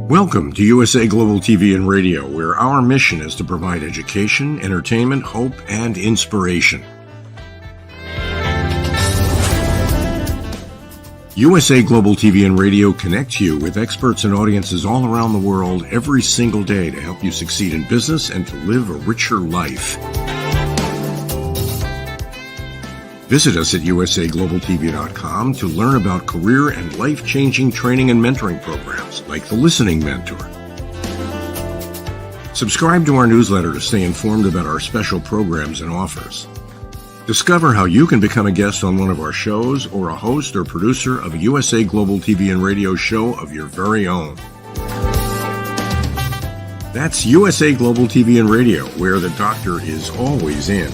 Welcome to USA Global TV and Radio, where our mission is to provide education, entertainment, hope, and inspiration. USA Global TV and Radio connects you with experts and audiences all around the world every single day to help you succeed in business and to live a richer life. Visit us at usaglobaltv.com to learn about career and life-changing training and mentoring programs like the Listening Mentor. Subscribe to our newsletter to stay informed about our special programs and offers. Discover how you can become a guest on one of our shows or a host or producer of a USA Global TV and Radio show of your very own. That's USA Global TV and Radio, where the doctor is always in.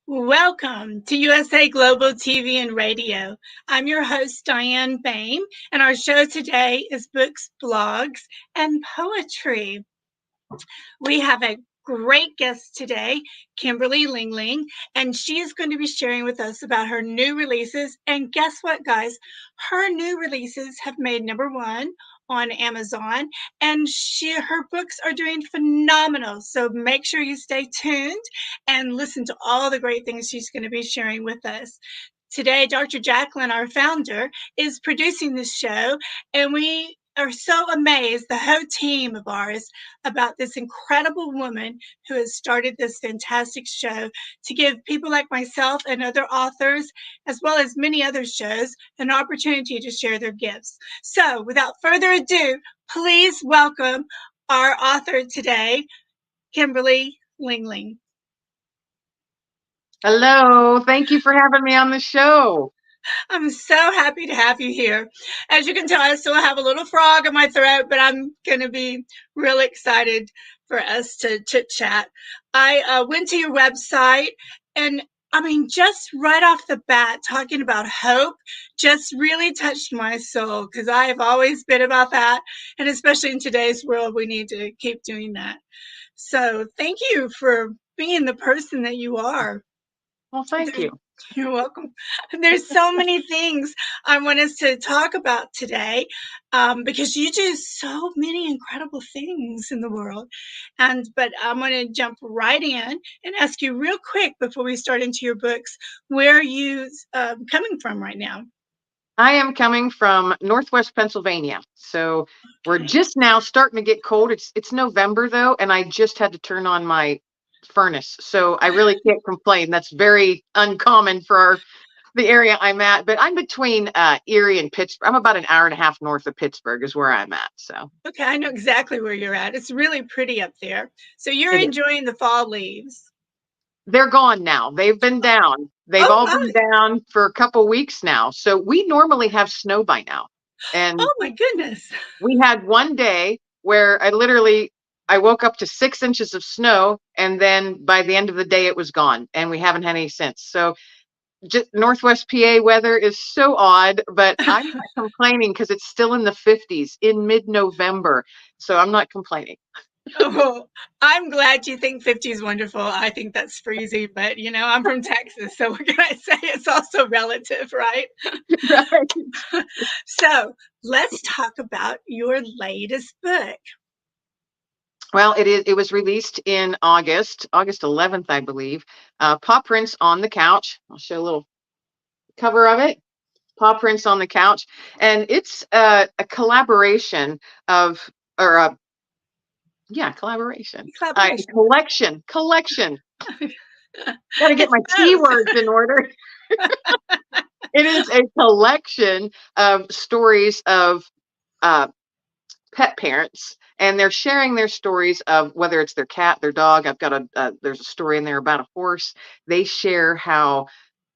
Welcome to USA Global TV and Radio. I'm your host, DIANN, and our show today is Books, Blogs, and Poetry. We have a great guest today, Kimberly Lengling, and she is going to be sharing with us about her new releases. And guess what, guys? Her new releases have made #1 on Amazon, and her books are doing phenomenal. So make sure you stay tuned and listen to all the great things she's going to be sharing with us. Today, Dr. Jacalyn, our founder, is producing this show, and we are so amazed, the whole team of ours, about this incredible woman who has started this fantastic show to give people like myself and other authors, as well as many other shows, an opportunity to share their gifts. So without further ado, please welcome our author today, Kimberly Lengling. Hello, thank you for having me on the show. I'm so happy to have you here. As you can tell, I still have a little frog in my throat, but I'm going to be really excited for us to chit-chat. I went to your website, and I mean, just right off the bat, talking about hope just really touched my soul, because I have always been about that, and especially in today's world, we need to keep doing that. So thank you for being the person that you are. Well, thank you. You're welcome. There's so many things I want us to talk about today, because you do so many incredible things in the world. But I'm going to jump right in and ask you real quick before we start into your books, where are you coming from right now? I am coming from Northwest Pennsylvania. So we're just now starting to get cold. It's November though, and I just had to turn on my furnace, so I really can't complain. That's very uncommon for the area I'm at, but I'm between Erie and Pittsburgh. I'm about an hour and a half north of Pittsburgh is where I'm at. So okay, I know exactly where you're at. It's really pretty up there. So you're enjoying the fall leaves. They're gone now. They've been down. They've all been down for a couple weeks now. So we normally have snow by now. And oh my goodness. We had one day where I woke up to 6 inches of snow, and then by the end of the day it was gone, and we haven't had any since. So just Northwest PA weather is so odd, but I'm not complaining because it's still in the 50s in mid-November. So I'm not complaining. Oh, I'm glad you think 50 is wonderful. I think that's freezing, but I'm from Texas, so what can I say? It's also relative, right? Right. So let's talk about your latest book. Well, it was released in August 11th, I believe. Paw Prints on the Couch. I'll show a little cover of it. Paw Prints on the Couch. And it's a collaboration collaboration. Collection. Got to get my keywords in order. It is a collection of stories of pet parents, and they're sharing their stories of whether it's their cat, their dog. I've got there's a story in there about a horse. They share how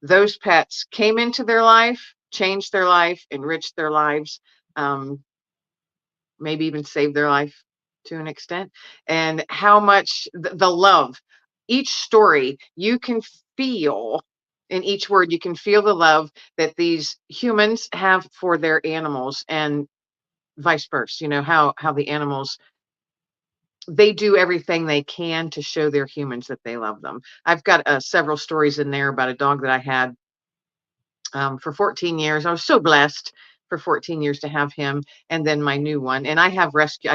those pets came into their life, changed their life, enriched their lives, maybe even saved their life to an extent, and how much the love. Each story, you can feel in each word, you can feel the love that these humans have for their animals, and vice versa. How the animals they do everything they can to show their humans that they love them. I've got several stories in there about a dog that I had for 14 years. I was so blessed for 14 years to have him, and then my new one. And I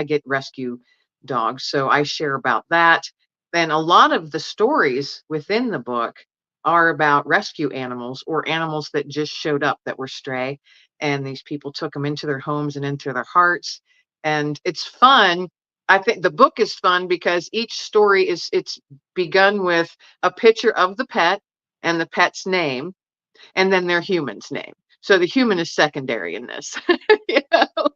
get rescue dogs, so I share about that. And a lot of the stories within the book are about rescue animals or animals that just showed up that were stray, and these people took them into their homes and into their hearts. And it's fun. I think the book is fun because each story it's begun with a picture of the pet and the pet's name, and then their human's name. So the human is secondary in this. You know?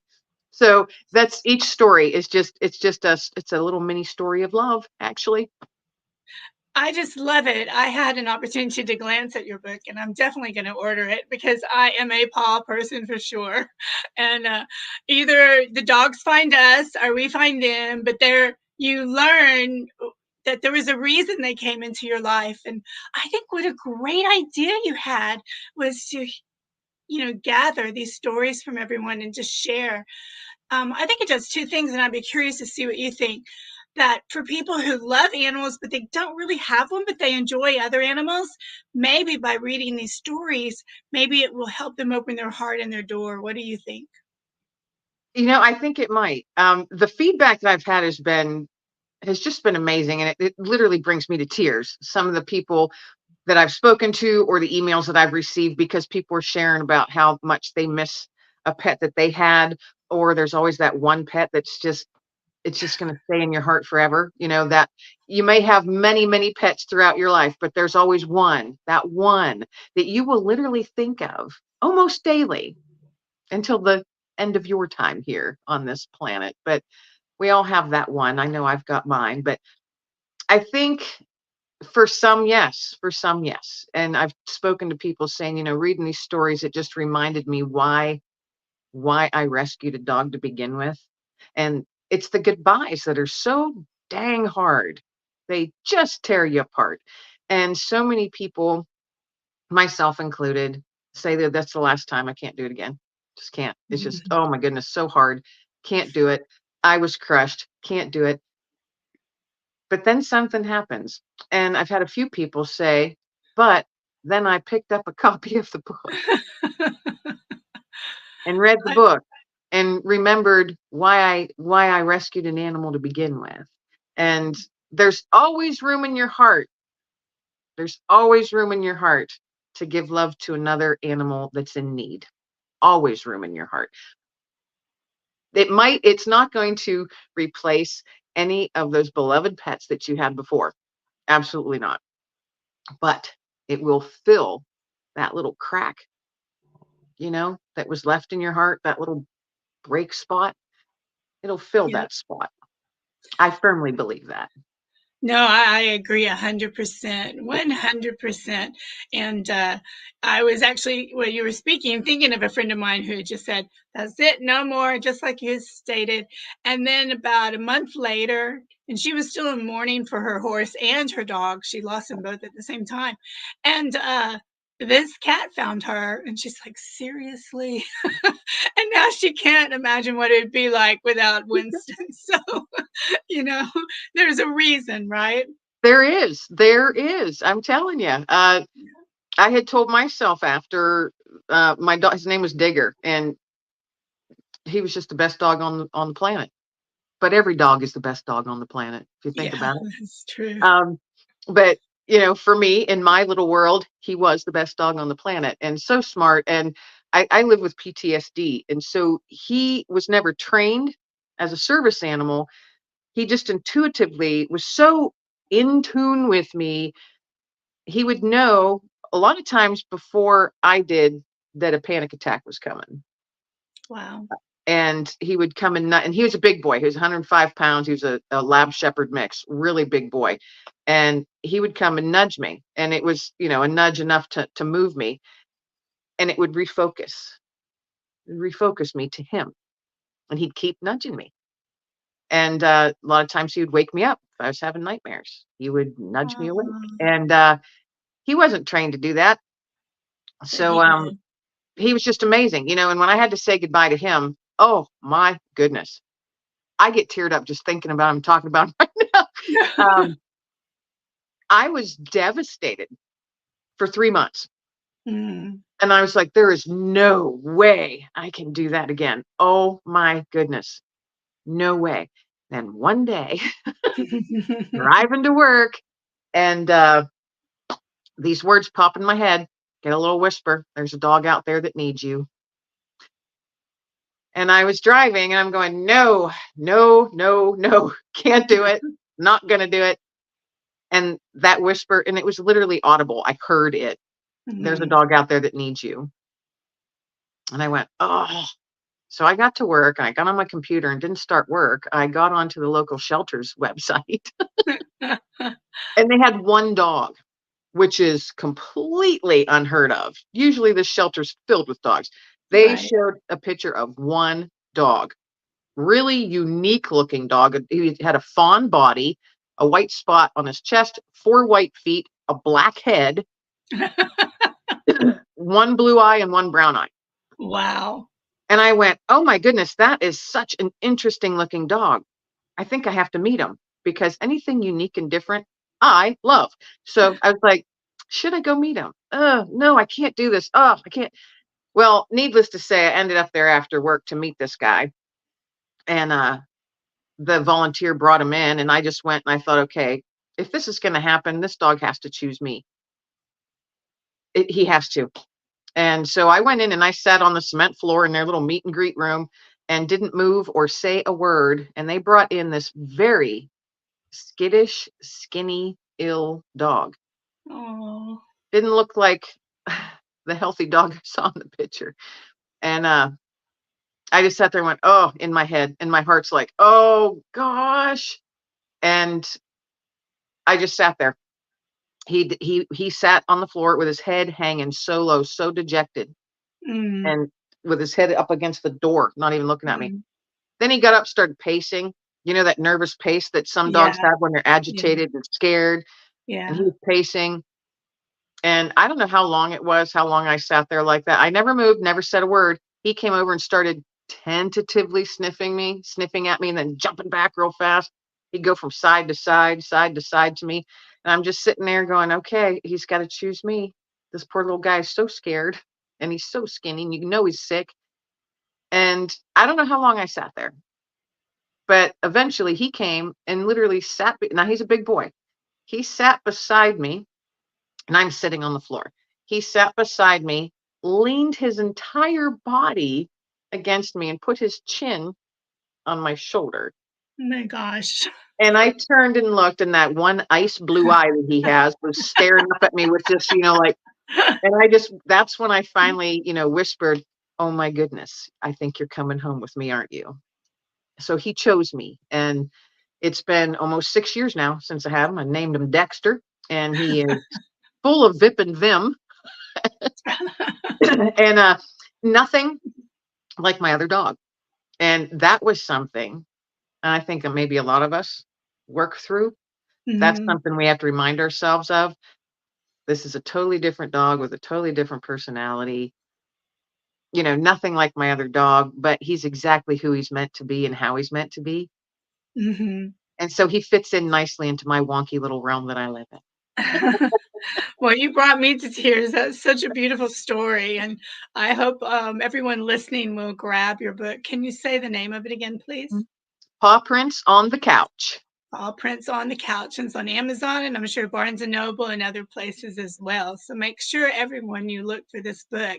So that's each story is it's a little mini story of love, actually. I just love it. I had an opportunity to glance at your book, and I'm definitely going to order it because I am a paw person for sure. And either the dogs find us or we find them, but there you learn that there was a reason they came into your life. And I think what a great idea you had was to, gather these stories from everyone and just share. I think it does two things, and I'd be curious to see what you think. That for people who love animals, but they don't really have one, but they enjoy other animals, maybe by reading these stories, maybe it will help them open their heart and their door. What do you think? I think it might. The feedback that I've had has just been amazing, and it literally brings me to tears. Some of the people that I've spoken to or the emails that I've received, because people are sharing about how much they miss a pet that they had, or there's always that one pet that's just it's just going to stay in your heart forever. That you may have many, many pets throughout your life, but there's always that one that you will literally think of almost daily until the end of your time here on this planet. But we all have that one. I know I've got mine, but I think for some, yes. For some, yes. And I've spoken to people saying, reading these stories, it just reminded me why I rescued a dog to begin with. And it's the goodbyes that are so dang hard. They just tear you apart. And so many people, myself included, say that that's the last time. I can't do it again. Just can't. It's just, oh my goodness, so hard. Can't do it. I was crushed. Can't do it. But then something happens. And I've had a few people say, but then I picked up a copy of the book and read the I, book and remembered why I rescued an animal to begin with. And there's always room in your heart. There's always room in your heart to give love to another animal that's in need. Always room in your heart. It's not going to replace any of those beloved pets that you had before. Absolutely not. But it will fill that little crack, that was left in your heart, that little break spot. It'll fill yeah. that spot. I firmly believe that. No, I agree 100%, 100%. And I was actually, while you were speaking, thinking of a friend of mine who had just said, that's it, no more, just like you stated. And then about a month later, and she was still in mourning for her horse and her dog. She lost them both at the same time. And this cat found her, and she's like, seriously? And now she can't imagine what it'd be like without Winston. So, there's a reason, right? There is. I'm telling you. I had told myself after my dog, his name was Digger, and he was just the best dog on the planet. But every dog is the best dog on the planet, if you think about it. That's true. But for me, in my little world, he was the best dog on the planet, and so smart. And I live with PTSD, and so he was never trained as a service animal. He just intuitively was so in tune with me. He would know a lot of times before I did that a panic attack was coming. Wow. And he would come and he was a big boy. He was 105 pounds. He was a lab shepherd mix, really big boy. And he would come and nudge me. And it was, a nudge enough to move me. And it would refocus me to him. And he'd keep nudging me. And a lot of times he would wake me up if I was having nightmares. He would nudge me awake. And he wasn't trained to do that. So he was just amazing, and when I had to say goodbye to him, oh my goodness, I get teared up just thinking about him, talking about him right now. I was devastated for 3 months. Mm. And I was like, there is no way I can do that again. Oh my goodness. No way. Then one day, driving to work, and these words pop in my head, get a little whisper. There's a dog out there that needs you. And I was driving and I'm going, no, no, no, no, can't do it. Not going to do it. And that whisper, and it was literally audible. I heard it. There's a dog out there that needs you. And I went, oh. So I got to work and I got on my computer and didn't start work. I got onto the local shelter's website and they had one dog, which is completely unheard of. Usually the shelter's filled with dogs. They Right. showed a picture of one dog, really unique looking dog. He had a fawn body, a white spot on his chest, 4 white feet, a black head, 1 blue eye and 1 brown eye. Wow. And I went, oh my goodness, that is such an interesting looking dog. I think I have to meet him because anything unique and different, I love. So I was like, should I go meet him? No, I can't do this. Oh, I can't. Well, needless to say, I ended up there after work to meet this guy. And the volunteer brought him in, and I just went and I thought, okay, if this is going to happen, this dog has to choose me. He has to. And so I went in and I sat on the cement floor in their little meet and greet room and didn't move or say a word. And they brought in this very skittish, skinny, ill dog. Oh. Didn't look like the healthy dog I saw in the picture. And I just sat there and went, oh, in my head. And my heart's like, oh, gosh. And I just sat there. He sat on the floor with his head hanging so low, so dejected. Mm. And with his head up against the door, not even looking at me. Then he got up, started pacing. You know, that nervous pace that some dogs have when they're agitated and scared. And he was pacing. And I don't know how long it was, how long I sat there like that. I never moved, never said a word. He came over and started tentatively sniffing at me, and then jumping back real fast. He'd go from side to side to me. And I'm just sitting there going, okay, he's got to choose me. This poor little guy is so scared, and he's so skinny, and you know he's sick. And I don't know how long I sat there. But eventually he came and literally sat. Now he's a big boy. He sat beside me, and I'm sitting on the floor. He sat beside me, leaned his entire body against me, and put his chin on my shoulder. Oh my gosh. And I turned and looked, and that one ice blue eye that he has was staring up at me with this, like, and that's when I finally, whispered, oh my goodness, I think you're coming home with me, aren't you? So he chose me. And it's been almost 6 years now since I had him. I named him Dexter, and he is full of vip and vim. And nothing like my other dog. And that was something I think that maybe a lot of us work through. That's something we have to remind ourselves of. This is a totally different dog with a totally different personality. Nothing like my other dog, but he's exactly who he's meant to be and how he's meant to be. And so he fits in nicely into my wonky little realm that I live in. Well, you brought me to tears. That's such a beautiful story. And I hope everyone listening will grab your book. Can you say the name of it again, please? Paw Prints on the Couch. Paw Prints on the Couch. And it's on Amazon, and I'm sure Barnes & Noble and other places as well. So make sure, everyone, you look for this book.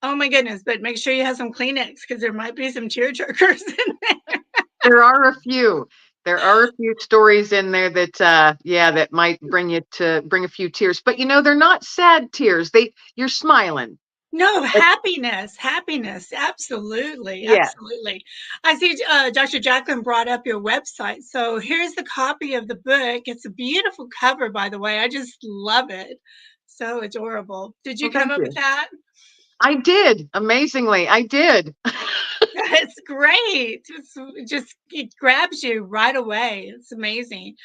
Oh, my goodness. But make sure you have some Kleenex, because there might be some tear jerkers in there. There are a few. There are a few stories in there that, that might bring a few tears. But, they're not sad tears. You're smiling. No, happiness, absolutely, absolutely. I see Dr. Jacalyn brought up your website. So here's the copy of the book. It's a beautiful cover, by the way. I just love it. So adorable. Did you come up with that? I did. Amazingly, I did. It's great. It grabs you right away. It's amazing.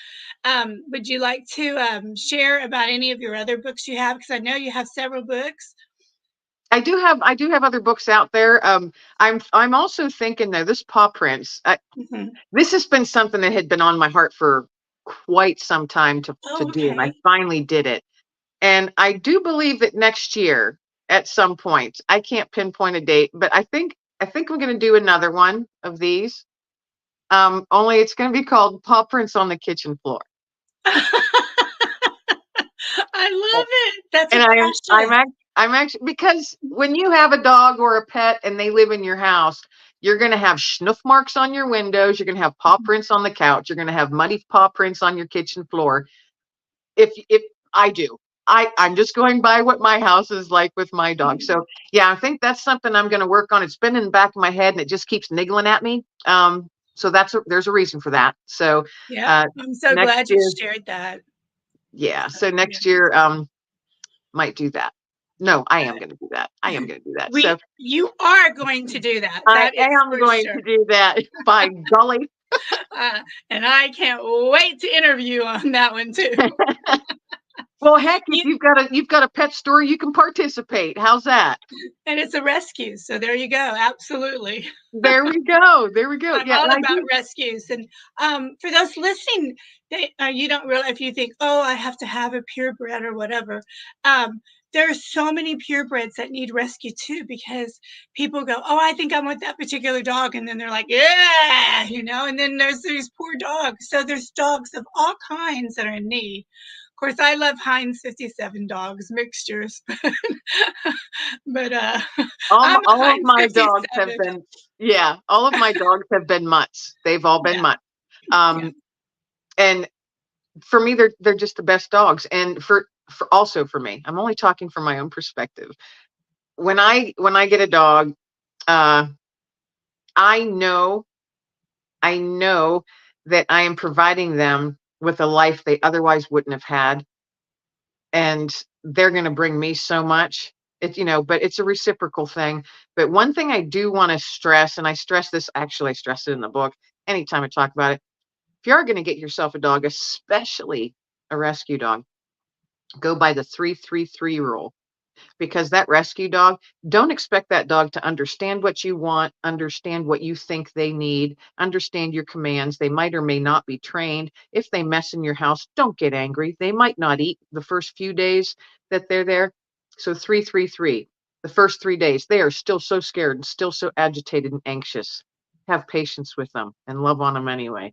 Would you like to share about any of your other books you have? Because I know you have several books. I do have other books out there. I'm also thinking though, this paw prints. Mhm. This has been something that had been on my heart for quite some time to Oh, do, and I okay. finally did it. And I do believe that next year, at some point, I can't pinpoint a date, but I think I'm going to do another one of these. Only it's going to be called Paw Prints on the Kitchen Floor. I love it. That's And a I'm passion. I'm actually, because when you have a dog or a pet and they live in your house, you're going to have schnuff marks on your windows. You're going to have paw prints on the couch. You're going to have muddy paw prints on your kitchen floor. If I do, I'm just going by what my house is like with my dog. So yeah, I think that's something I'm going to work on. It's been in the back of my head and it just keeps niggling at me. So there's a reason for that. So Yep. uh, I'm so next glad you year, shared that. yeah. So, So yeah. next year, might do that. No, I am going to do that. I am going to do that. So You are going to do that. I That is am for going sure. to do that. By golly. And I can't wait to interview on that one too. Well, heck, if You- you've got a pet store, you can participate. How's that? and it's a rescue, so there you go. Absolutely. There we go. There we go. I'm Yeah, all and I about do. rescues. And for those listening, you don't realize, if you think, oh, I have to have a purebred or whatever. Um, there are so many purebreds that need rescue too, because people go, oh, I think I want that particular dog. And then they're like, yeah, and then there's these poor dogs. So there's dogs of all kinds that are in need. Of course, I love Heinz 57 dogs, mixtures, but I'm a All of Heinz my dogs have 57. been, yeah, all of my dogs have been mutts. They've all been Yeah, mutts. yeah. And for me, they're just the best dogs. And for me, I'm only talking from my own perspective. When I get a dog, uh, I know I know that I am providing them with a life they otherwise wouldn't have had, and they're going to bring me so much. But it's a reciprocal thing. But one thing I do want to stress, and I stress this, actually I stress it in the book anytime I talk about it. If you are going to get yourself a dog, especially a rescue dog, go by the 3-3-3 rule. Because that rescue dog, don't expect that dog to understand what you want, understand what you think they need, understand your commands. They might or may not be trained. If they mess in your house, don't get angry. They might not eat the first few days that they're there. So 3-3-3, the first 3 days, they are still so scared and still so agitated and anxious. Have patience with them and love on them anyway.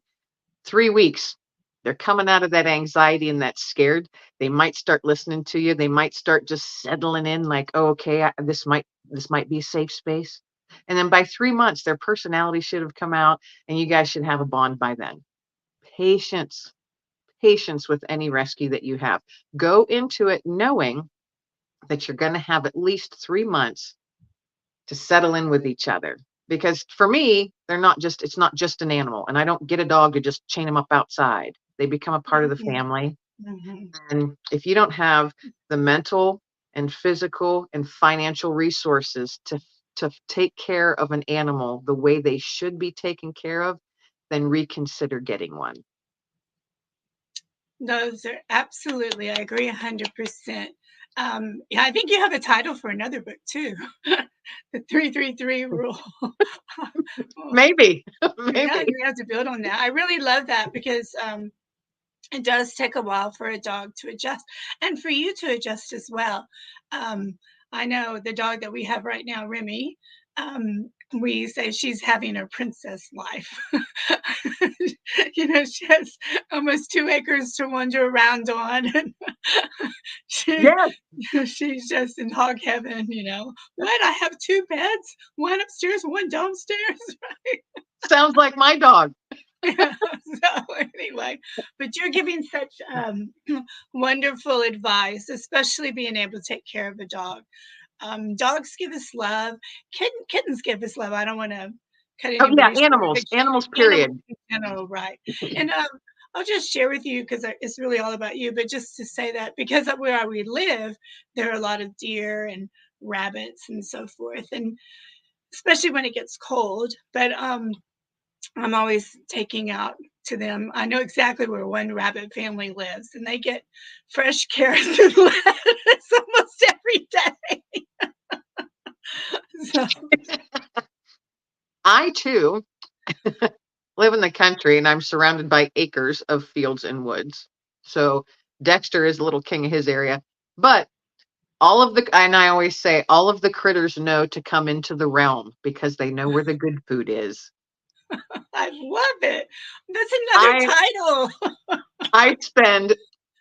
3 weeks, they're coming out of that anxiety and that scared. They might start listening to you. They might start just settling in, like, oh, okay, this might be a safe space. And then by 3 months, their personality should have come out, and you guys should have a bond by then. Patience, patience with any rescue that you have. Go into it knowing that you're going to have at least 3 months to settle in with each other. Because for me, it's not just an animal. And I don't get a dog to just chain them up outside. They become a part of the Mhm, family. mhm. And if you don't have the mental and physical and financial resources to take care of an animal the way they should be taken care of, then reconsider getting one. Those are absolutely, I agree 100%. Yeah, I think you have a title for another book too. The 3-3-3 rule. Well, Maybe, yeah, maybe. you have to build on that. I really love that, because it does take a while for a dog to adjust, and for you to adjust as well. Um, I know the dog that we have right now, Remy, we say she's having her princess life. She has almost 2 acres to wander around on. And she, Yes, she's just in hog heaven. What? I have 2 beds, one upstairs, one downstairs. sounds like my dog. So anyway, but you're giving such wonderful advice, especially being able to take care of a dog. Dogs give us love. Kittens give us love. I don't want to cut Oh yeah, anybody short, but animals, animals period. in general, right? And I'll just share with you, because it's really all about you, but just to say that, because of where we live, there are a lot of deer and rabbits and so forth, and especially when it gets cold. But I'm always taking out to them. I know exactly where one rabbit family lives, and they get fresh carrots and lettuce almost every day. So, I too live in the country and I'm surrounded by acres of fields and woods. So Dexter is a little king of his area. But and I always say, all of the critters know to come into the realm because they know where the good food is. I love it. That's another title. I spend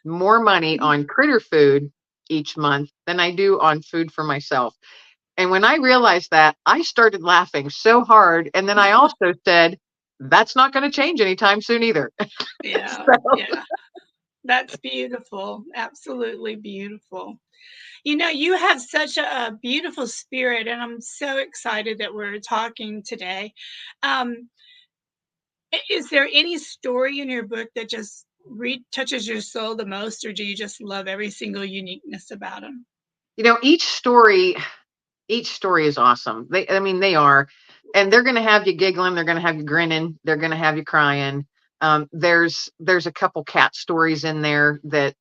more money on critter food each month than I do on food for myself. And when I realized that, I started laughing so hard. And then I also said, that's not going to change anytime soon either. Yeah, yeah. That's beautiful. Absolutely beautiful. You know, you have such a beautiful spirit, and I'm so excited that we're talking today. Um, is there any story in your book that just touches your soul the most, or do you just love every single uniqueness about them? Each story is awesome. They are, and they're going to have you giggling. They're going to have you grinning. They're going to have you crying. There's a couple cat stories in there that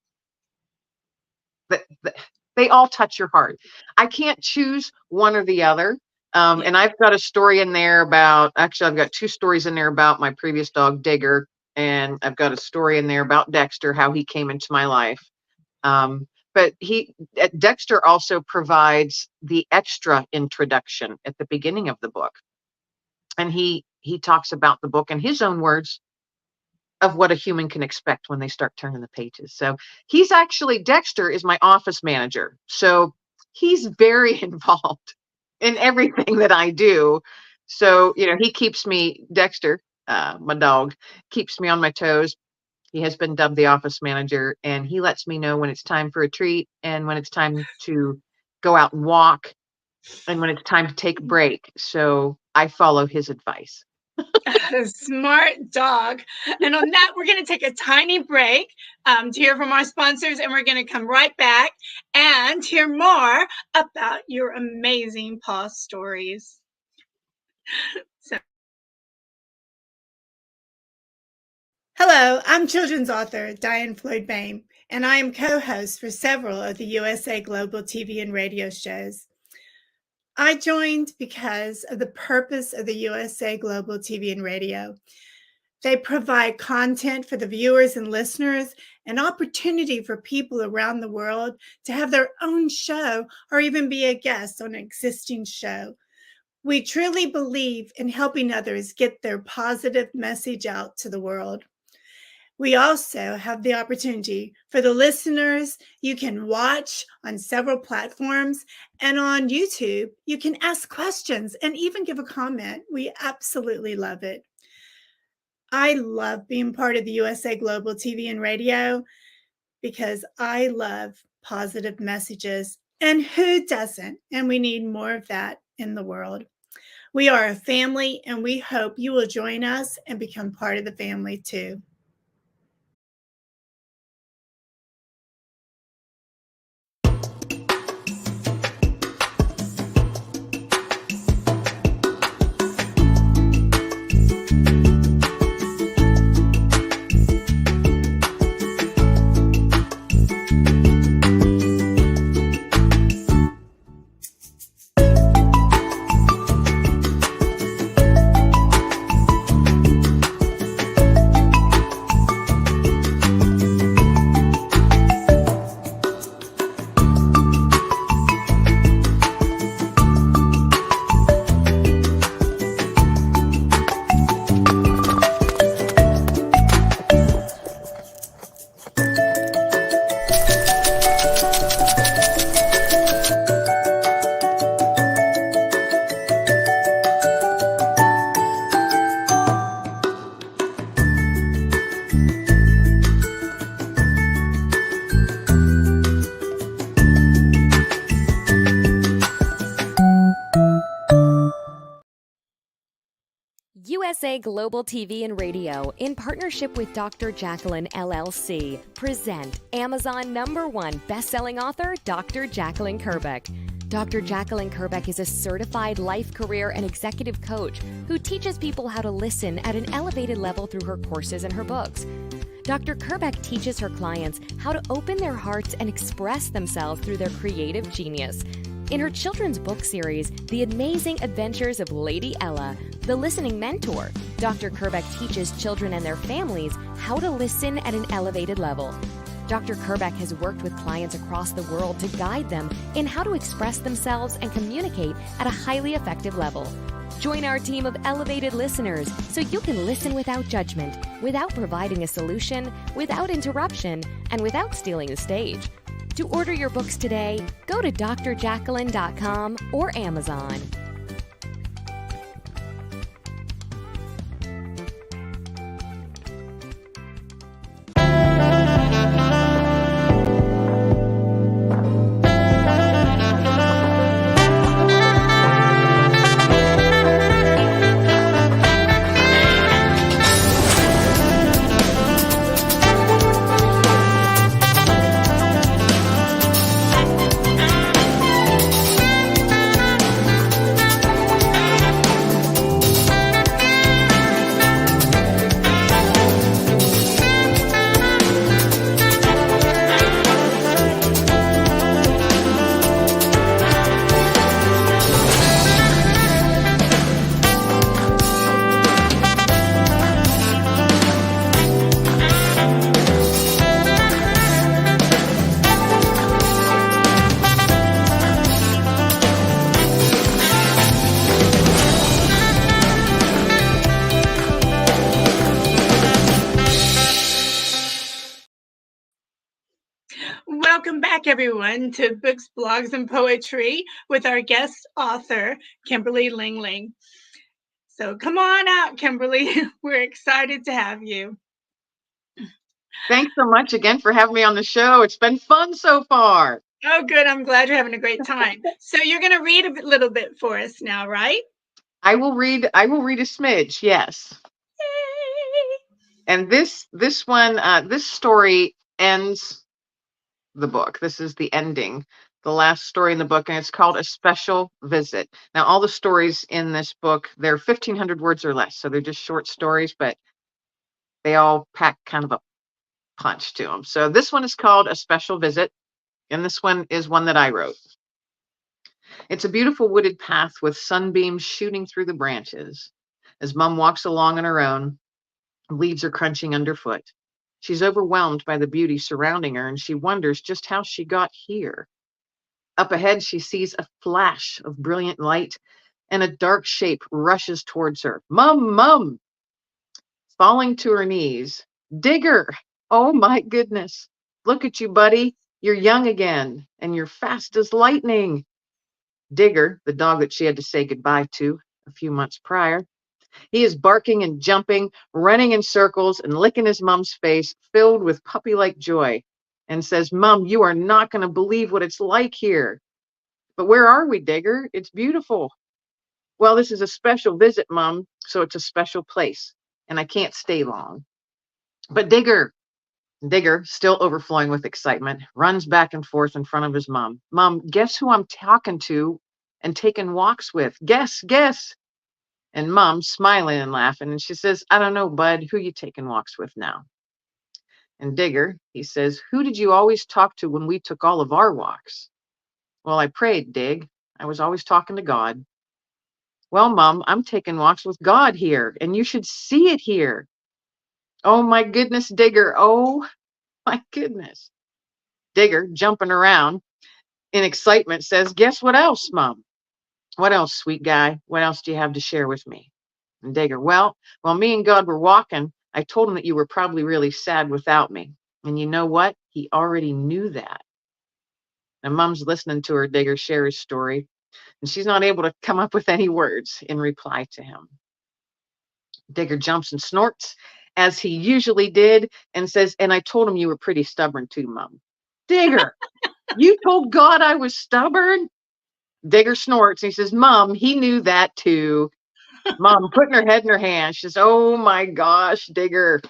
they all touch your heart. I can't choose one or the other. And I've got a story in there actually, I've got two stories in there about my previous dog, Digger. And I've got a story in there about Dexter, how he came into my life. But Dexter also provides the extra introduction at the beginning of the book. And he talks about the book in his own words of what a human can expect when they start turning the pages. So Dexter is my office manager. So he's very involved in everything that I do. So, he keeps me, Dexter, my dog, keeps me on my toes. He has been dubbed the office manager, and he lets me know when it's time for a treat and when it's time to go out and walk and when it's time to take a break. So I follow his advice. Smart dog. And on that, we're going to take a tiny break to hear from our sponsors, and we're going to come right back and hear more about your amazing paw stories. Hello, I'm children's author DIANN Floyd BOEHM, and I am co-host for several of the USA Global TV and radio shows. I joined because of the purpose of the USA Global TV and radio. They provide content for the viewers and listeners, an opportunity for people around the world to have their own show or even be a guest on an existing show. We truly believe in helping others get their positive message out to the world. We also have the opportunity for the listeners. You can watch on several platforms, and on YouTube, you can ask questions and even give a comment. We absolutely love it. I love being part of the USA Global TV and radio because I love positive messages, and who doesn't? And we need more of that in the world. We are a family, and we hope you will join us and become part of the family too. USA Global TV and Radio, in partnership with Dr. Jacalyn LLC, present Amazon #1 best-selling author, Dr. Jacalyn Kerbeck. Dr. Jacalyn Kerbeck is a certified life, career, and executive coach who teaches people how to listen at an elevated level through her courses and her books. Dr. Kerbeck teaches her clients how to open their hearts and express themselves through their creative genius. In her children's book series, The Amazing Adventures of Lady Ella, the listening mentor, Dr. Kerbeck teaches children and their families how to listen at an elevated level. Dr. Kerbeck has worked with clients across the world to guide them in how to express themselves and communicate at a highly effective level. Join our team of elevated listeners so you can listen without judgment, without providing a solution, without interruption, and without stealing the stage. To order your books today, go to drjacalyn.com or Amazon. Welcome back, everyone, to Books, Blogs, and Poetry with our guest author, Kimberly Lengling. So come on out, Kimberly. We're excited to have you. Thanks so much again for having me on the show. It's been fun so far. Oh, good. I'm glad you're having a great time. So you're going to read a little bit for us now, right? I will read a smidge, yes. Yay! And this story ends the book. This is the ending, the last story in the book, and it's called A Special Visit. Now, all the stories in this book, they're 1,500 words or less, so they're just short stories, but they all pack kind of a punch to them. So this one is called A Special Visit, and this one is one that I wrote. It's a beautiful wooded path with sunbeams shooting through the branches. As Mom walks along on her own, leaves are crunching underfoot. She's overwhelmed by the beauty surrounding her, and she wonders just how she got here. Up ahead, she sees a flash of brilliant light, and a dark shape rushes towards her. Mum, Mum! Falling to her knees. Digger! Oh my goodness. Look at you, buddy. You're young again, and you're fast as lightning. Digger, the dog that she had to say goodbye to a few months prior, he is barking and jumping, running in circles and licking his mom's face, filled with puppy-like joy, and says, Mom, you are not going to believe what it's like here. But where are we, Digger? It's beautiful. Well, this is a special visit, Mom, so it's a special place, and I can't stay long. But Digger, still overflowing with excitement, runs back and forth in front of his mom. Mom, guess who I'm talking to and taking walks with? Guess. And Mom's smiling and laughing, and she says, I don't know, bud, who you taking walks with now? And Digger, he says, who did you always talk to when we took all of our walks? Well, I prayed, Dig. I was always talking to God. Well, Mom, I'm taking walks with God here, and you should see it here. Oh, my goodness, Digger. Oh, my goodness. Digger, jumping around in excitement, says, guess what else, Mom? What else, sweet guy? What else do you have to share with me? And Digger, well, while me and God were walking, I told him that you were probably really sad without me. And you know what? He already knew that. And Mom's listening to her Digger share his story, and she's not able to come up with any words in reply to him. Digger jumps and snorts, as he usually did, and says, and I told him you were pretty stubborn too, Mom. Digger, you told God I was stubborn? Digger snorts. He says, Mom, he knew that too. Mom putting her head in her hand. She says, oh my gosh, Digger.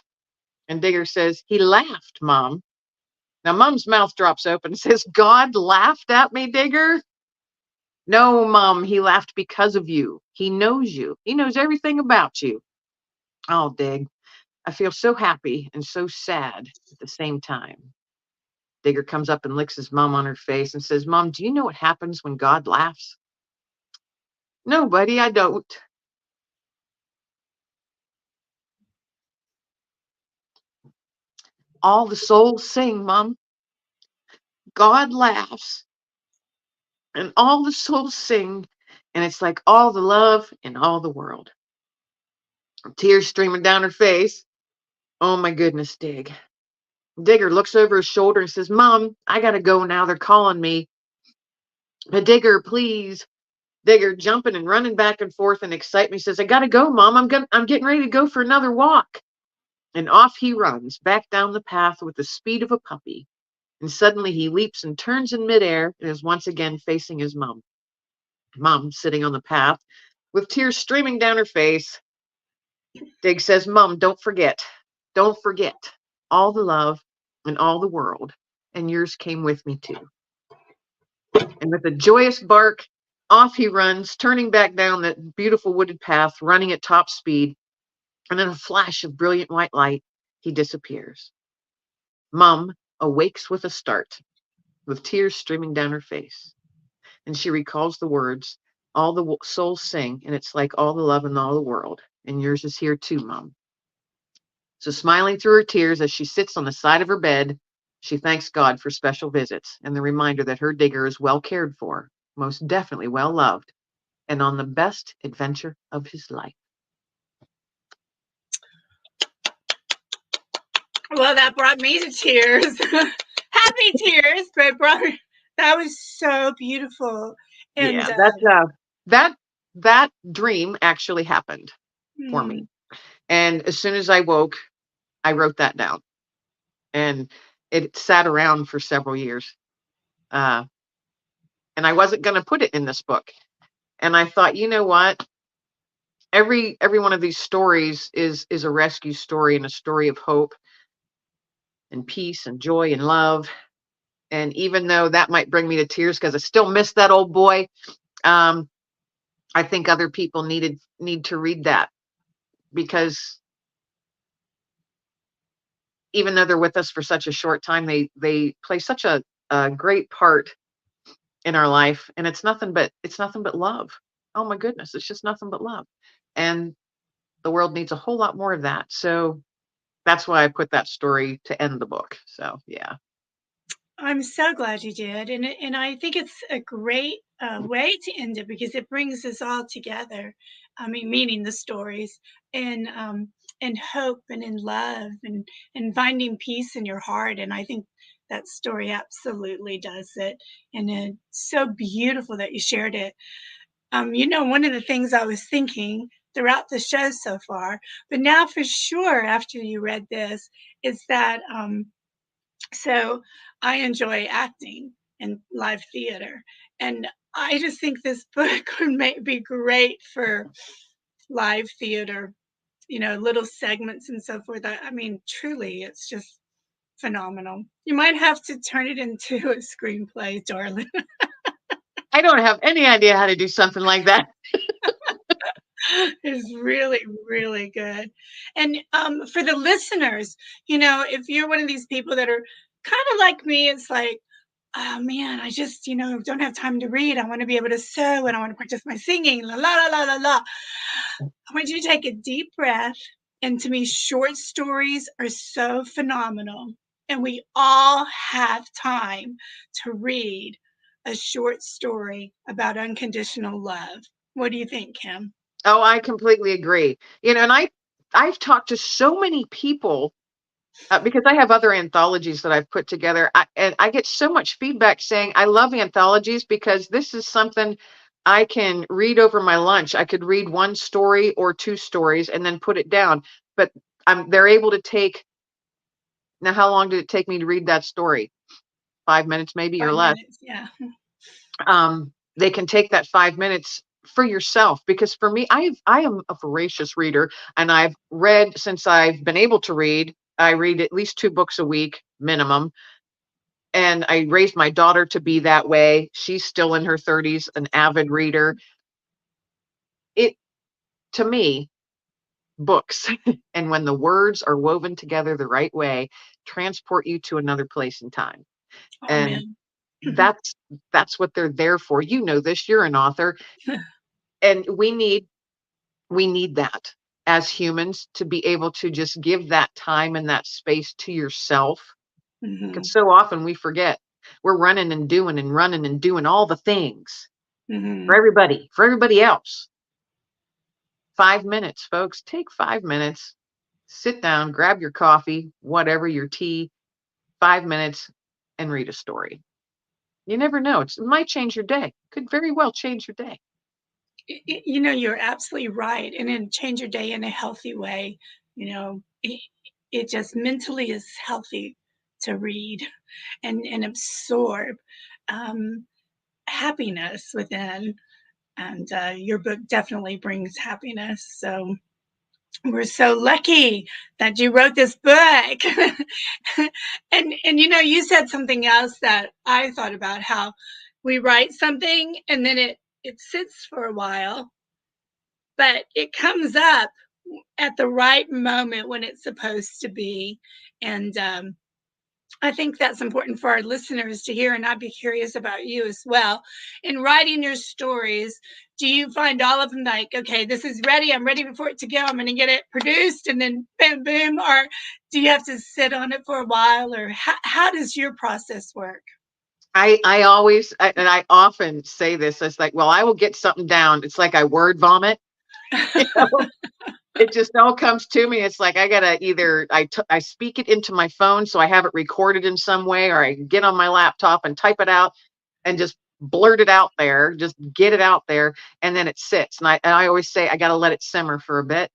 And Digger says, he laughed, Mom. Now, Mom's mouth drops open and says, God laughed at me, Digger? No, Mom, he laughed because of you. He knows you. He knows everything about you. Oh, Dig, I feel so happy and so sad at the same time. Digger comes up and licks his mom on her face and says, Mom, do you know what happens when God laughs? No, buddy, I don't. All the souls sing, Mom. God laughs, and all the souls sing, and it's like all the love in all the world. Tears streaming down her face. Oh my goodness, Digger looks over his shoulder and says, Mom, I gotta go now. They're calling me. But Digger, please. Digger jumping and running back and forth in excitement. He says, I gotta go, Mom. I'm getting ready to go for another walk. And off he runs back down the path with the speed of a puppy. And suddenly he leaps and turns in midair and is once again facing his mom. Mom sitting on the path with tears streaming down her face. Dig says, Mom, don't forget all the love and all the world. And yours came with me too. And with a joyous bark, off he runs, turning back down that beautiful wooded path, running at top speed. And in a flash of brilliant white light, he disappears. Mom awakes with a start, with tears streaming down her face. And she recalls the words, all the souls sing, and it's like all the love in all the world. And yours is here too, Mom. So smiling through her tears as she sits on the side of her bed, she thanks God for special visits and the reminder that her Digger is well cared for, most definitely well loved, and on the best adventure of his life. Well, that brought me to tears. Happy tears, but that was so beautiful. And yeah, that dream actually happened for me. And as soon as I woke, I wrote that down. And it sat around for several years. And I wasn't going to put it in this book. And I thought, you know what? Every one of these stories is a rescue story and a story of hope and peace and joy and love. And even though that might bring me to tears because I still miss that old boy, I think other people need to read that, because even though they're with us for such a short time, they play such a great part in our life, and it's nothing but love. Oh my goodness, it's just nothing but love, and the world needs a whole lot more of that. So that's why I put that story to end the book. So yeah. I'm so glad you did, and I think it's a great way to end it because it brings us all together. I mean, meaning the stories and hope and in love and finding peace in your heart. And I think that story absolutely does it, and it's so beautiful that you shared it. One of the things I was thinking throughout the show so far, but now for sure after you read this, is that so I enjoy acting and live theater. And I just think this book would be great for live theater, little segments and so forth. I mean, truly, it's just phenomenal. You might have to turn it into a screenplay, darling. I don't have any idea how to do something like that. It's really, really good. And for the listeners, if you're one of these people that are kind of like me, it's like, oh man, I just, don't have time to read. I want to be able to sew and I want to practice my singing, la la la la la la. I want you to take a deep breath. And to me, short stories are so phenomenal. And we all have time to read a short story about unconditional love. What do you think, Kim? Oh, I completely agree. And I've talked to so many people because I have other anthologies that I've put together, and I get so much feedback saying I love anthologies because this is something I can read over my lunch. I could read one story or two stories and then put it down. But they're able to take. Now, how long did it take me to read that story? 5 minutes, maybe, or less. Yeah. They can take that 5 minutes for yourself, because for me, I am a voracious reader, and I've read since I've been able to read. I read at least 2 books a week minimum, and I raised my daughter to be that way. She's still in her 30s, an avid reader. To me, books and when the words are woven together the right way, transport you to another place in time. And Amen. that's what they're there for. You know this, you're an author. And we need that as humans, to be able to just give that time and that space to yourself. Mhm. Because so often we forget. We're running and doing all the things Mhm. for everybody else. 5 minutes, folks. Take 5 minutes. Sit down, grab your coffee, whatever, your tea, 5 minutes, and read a story. You never know. It might change your day. Could very well change your day. You know, you're absolutely right, and then change your day in a healthy way. You know, it just mentally is healthy to read and absorb um, happiness within. And your book definitely brings happiness. So we're so lucky that you wrote this book. And you know, you said something else that I thought about, how we write something and then it sits for a while, but it comes up at the right moment when it's supposed to be. And I think that's important for our listeners to hear, and I'd be curious about you as well. In writing your stories, do you find all of them like, okay, this is ready, I'm ready for it to go, I'm going to get it produced, and then bam, boom? Or do you have to sit on it for a while? Or how does your process work? I always, and I often say this, it's like, well, I will get something down. It's like I word vomit. You know? It just all comes to me. It's like I gotta either I speak it into my phone, so I have it recorded in some way, or I get on my laptop and type it out and just blurt it out there, just get it out there, and then it sits. And I always say I gotta let it simmer for a bit,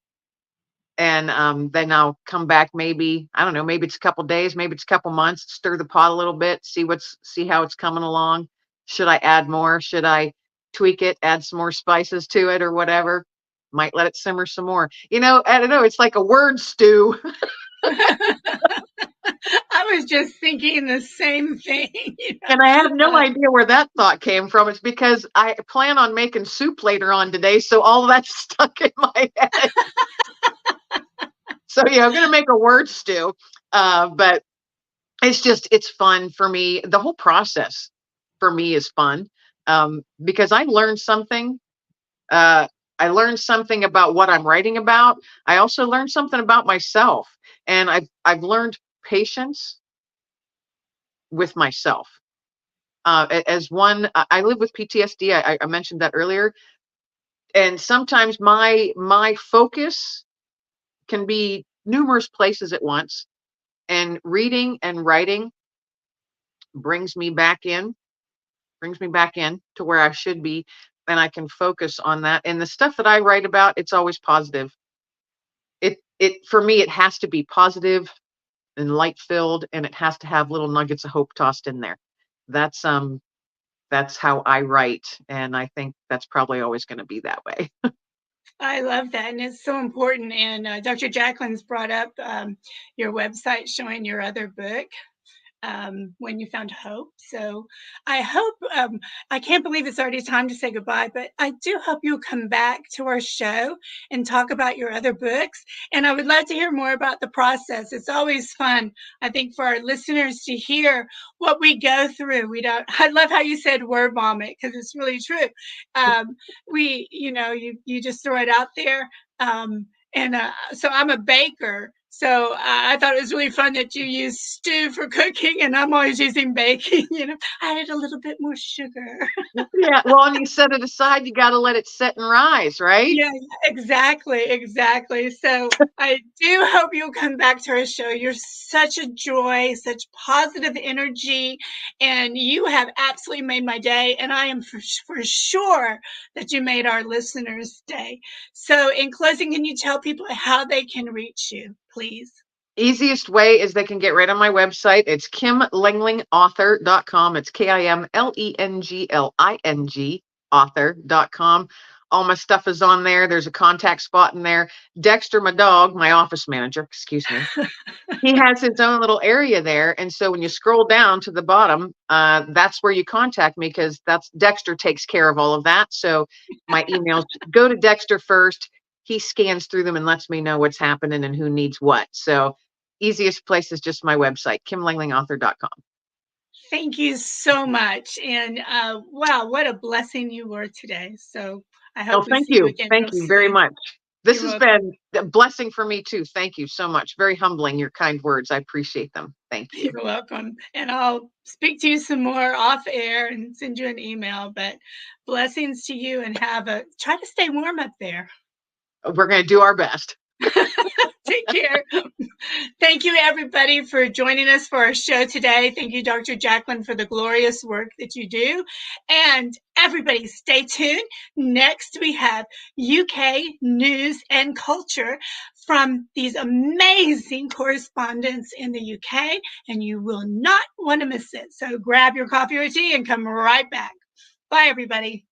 and then I'll come back. Maybe, I don't know, maybe it's a couple days, maybe it's a couple months. Stir the pot a little bit, see how it's coming along. Should I add more? Should I tweak it, add some more spices to it, or whatever? Might let it simmer some more. You know, I don't know. It's like a word stew. I was just thinking the same thing. You know? And I have no idea where that thought came from. It's because I plan on making soup later on today, so all of that's stuck in my head. So yeah, I'm gonna make a word stew. But it's fun for me. The whole process for me is fun, because I learned something. Uh, I learned something about what I'm writing about. I also learned something about myself, and I've learned patience with myself. As one, I live with PTSD. I mentioned that earlier, and sometimes my focus can be numerous places at once. And reading and writing brings me back in, to where I should be, and I can focus on that. And the stuff that I write about, it's always positive. It for me, it has to be positive and light filled, and it has to have little nuggets of hope tossed in there. That's how I write, and I think that's probably always going to be that way. I love that, and it's so important. And Dr. Jacalyn's brought up your website showing your other book, When You Found Hope. So I hope, I can't believe it's already time to say goodbye, but I do hope you'll come back to our show and talk about your other books. And I would love to hear more about the process. It's always fun, I think, for our listeners to hear what we go through. I love how you said word vomit, because it's really true. You just throw it out there. So I'm a baker. So I thought it was really fun that you use stew for cooking, and I'm always using baking. I add a little bit more sugar. Yeah, well, and you set it aside, you got to let it set and rise, right? Yeah, exactly. So I do hope you'll come back to our show. You're such a joy, such positive energy, and you have absolutely made my day. And I am for sure that you made our listeners' day. So in closing, can you tell people how they can reach you, please? Easiest way is they can get right on my website. It's KimLenglingAuthor.com. It's KIMLENGLING author.com. All my stuff is on there. There's a contact spot in there. Dexter, my dog, my office manager, excuse me, he has his own little area there. And so when you scroll down to the bottom, that's where you contact me, because Dexter takes care of all of that. So my emails go to Dexter first. He scans through them and lets me know what's happening and who needs what. So easiest place is just my website, KimLenglingAuthor.com. Thank you so much. And wow, what a blessing you were today. So I Oh, hope we thank see you you. again Thank real you very soon. much. This You're has welcome. been a blessing for me too. Thank you so much. Very humbling, your kind words. I appreciate them. Thank you. You're welcome. And I'll speak to you some more off air and send you an email. But blessings to you and try to stay warm up there. We're going to do our best. Take care. Thank you, everybody, for joining us for our show today. Thank you, Dr. Jacalyn, for the glorious work that you do. And everybody, stay tuned. Next, we have UK news and culture from these amazing correspondents in the UK, and you will not want to miss it. So grab your coffee or tea and come right back. Bye, everybody.